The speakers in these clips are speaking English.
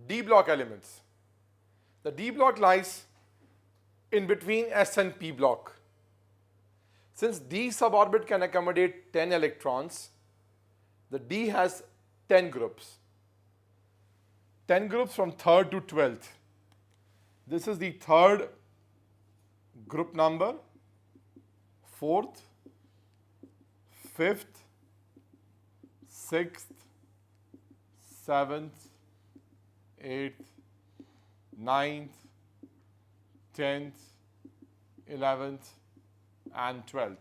D block elements. The D block lies in between S and P block. Since D suborbit can accommodate 10 electrons, the D has 10 groups. 10 groups from 3rd to 12th. This is the 3rd group number, 4th, 5th, 6th, 7th, 8th, 9th, 10th, 11th, and 12th.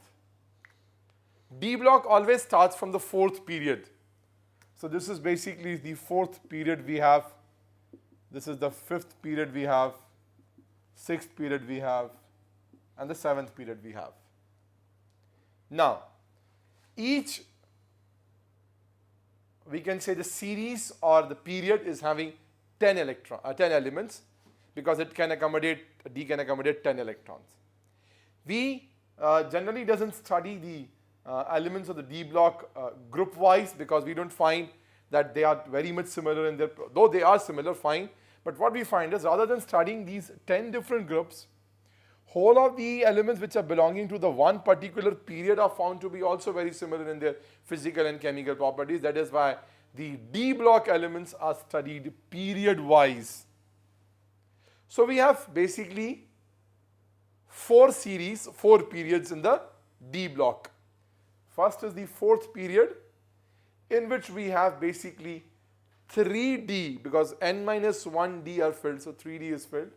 D block always starts from the 4th period. So this is basically the 4th period we have. This is the 5th period we have, 6th period we have, and the 7th period we have. Now, each, we can say the series or the period is having 10 elements, because it can accommodate, D can accommodate 10 electrons. We generally doesn't study the elements of the D block group wise, because we don't find that they are very much similar in their, though they are similar, fine, but what we find is rather than studying these 10 different groups, whole of the elements which are belonging to the one particular period are found to be also very similar in their physical and chemical properties. That is why the D block elements are studied period wise. So we have basically 4 series, 4 periods in the D block. First is the 4th period, in which we have basically 3D, because n minus 1D are filled, so 3D is filled.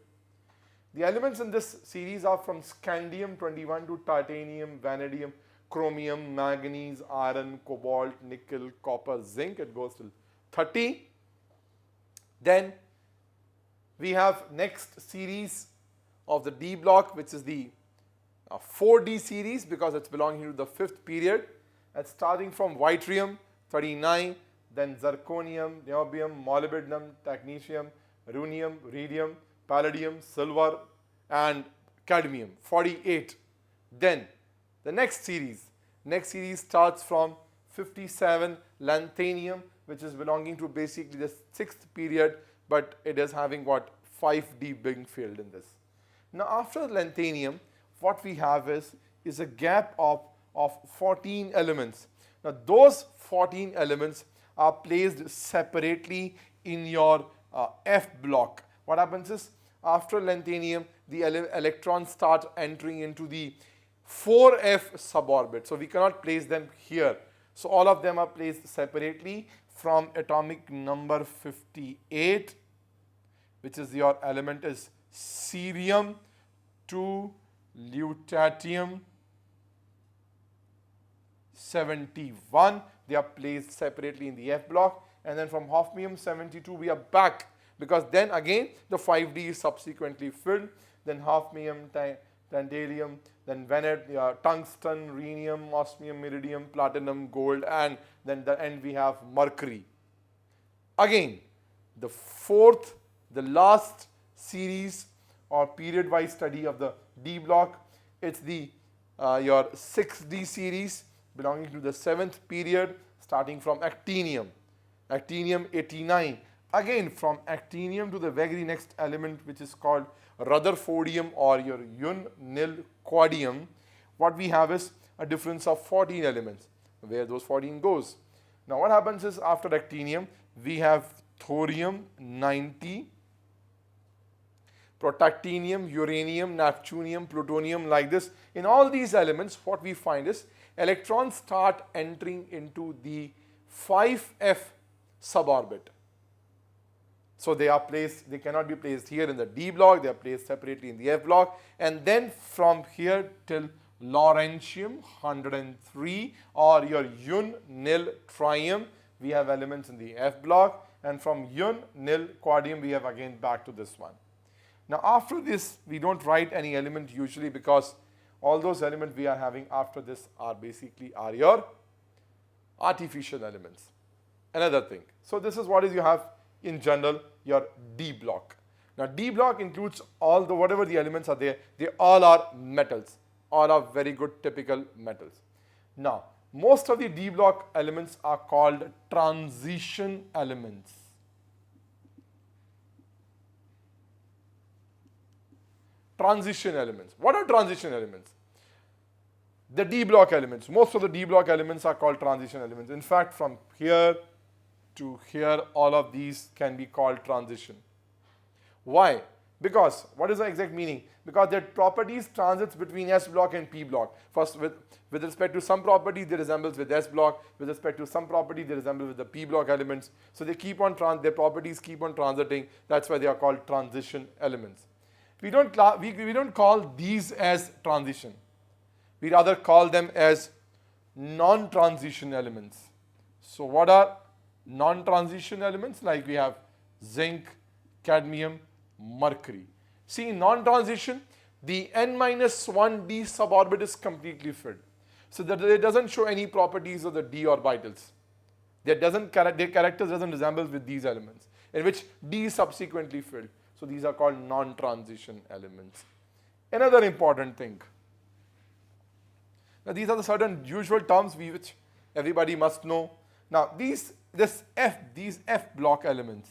The elements in this series are from scandium 21 to titanium, vanadium, chromium, manganese, iron, cobalt, nickel, copper, zinc. It goes till 30. Then we have next series of the D block, which is the 4D series, because it's belonging to the 5th period. It's starting from yttrium 39, then zirconium, niobium, molybdenum, technetium, rhenium, rhodium, palladium, silver, and cadmium 48. Then the next series starts from 57, lanthanum, which is belonging to basically the 6th period, but it is having what, 5D being filled in this. Now after lanthanum, what we have is a gap of 14 elements. Now those 14 elements are placed separately in your F block. What happens is, after lanthanum, the electrons start entering into the 4F suborbit. So we cannot place them here. So all of them are placed separately from atomic number 58, which is your element is cerium, to lutetium 71. They are placed separately in the F block, and then from hafnium 72 we are back, because then again the 5D is subsequently filled. Then hafnium, tantalum, then vanadium, tungsten, rhenium, osmium, iridium, platinum, gold, and then the end we have mercury. Again, the 4th, the last series or period wise study of the D block, it's the your 6D series belonging to the 7th period, starting from actinium 89. Again, from actinium to the very next element, which is called rutherfordium or your un nil quadium, what we have is a difference of 14 elements. Where those 14 goes? Now what happens is, after actinium we have thorium 90, protactinium, uranium, neptunium, plutonium, like this. In all these elements, what we find is electrons start entering into the 5F suborbit. So they are placed, they cannot be placed here in the D block, they are placed separately in the F block, and then from here till lawrencium 103 or your un nil trium, we have elements in the F block, and from un nil quadium we have again back to this one. Now after this we don't write any element usually, because all those elements we are having after this are basically your artificial elements. Another thing. So this is what is you have in general your D block. Now D block includes all the whatever the elements are there, they all are metals, all are very good typical metals. Now most of the D block elements are called transition elements. transition elements. What are transition elements? The D block elements. Most of the D block elements are called transition elements. In fact, from here to here, all of these can be called transition. Why? Because, what is the exact meaning? Because their properties transits between S block and P block. First, with respect to some property, they resemble with S block. With respect to some property, they resemble with the P block elements. So they keep on their properties keep on transiting. That's why they are called transition elements. We don't call these as transition. We rather call them as non-transition elements. So what are non-transition elements? Like we have zinc, cadmium, mercury. See, in non-transition, the n-1d suborbit is completely filled. So that it doesn't show any properties of the d orbitals. Their characters doesn't resemble with these elements, in which d is subsequently filled. So these are called non-transition elements. Another important thing. Now these are the certain usual terms which everybody must know. Now these F block elements,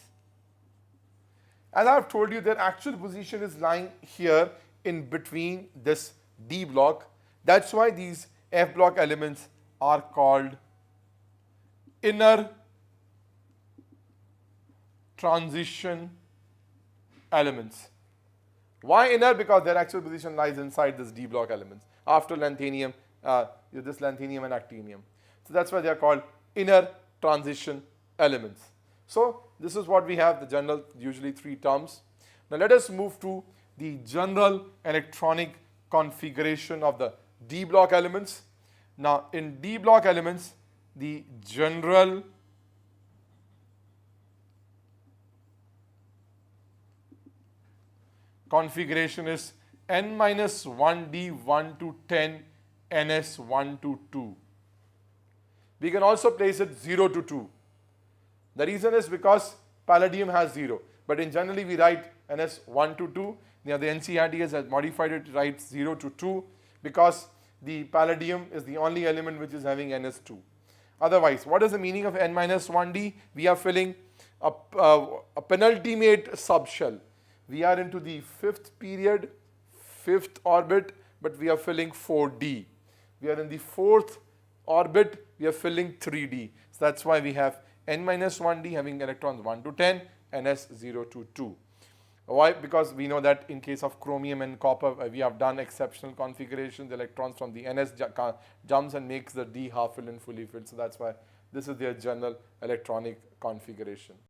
as I have told you, their actual position is lying here in between this D block. That's why these F block elements are called inner transition elements. Why inner? Because their actual position lies inside this D block elements after lanthanum, this lanthanum and actinium. So that's why they are called inner transition elements. So this is what we have, the general, usually three terms. Now let us move to the general electronic configuration of the D block elements. Now in D block elements, the general configuration is n-1d 1 to 10 ns 1 to 2. We can also place it 0 to 2. The reason is because palladium has 0, but in generally we write ns 1 to 2. Now the NCERT has modified it to write 0 to 2 because the palladium is the only element which is having ns2. Otherwise, what is the meaning of n-1d? We are filling a penultimate subshell. We are into the 5th period, 5th orbit, but we are filling 4d. We are in the 4th orbit, we are filling 3d. So that's why we have n-1d having electrons 1 to 10, ns 0 to 2. Why? Because we know that in case of chromium and copper, we have done exceptional configurations. The electrons from the ns jumps and makes the d half filled and fully filled. So that's why this is their general electronic configuration.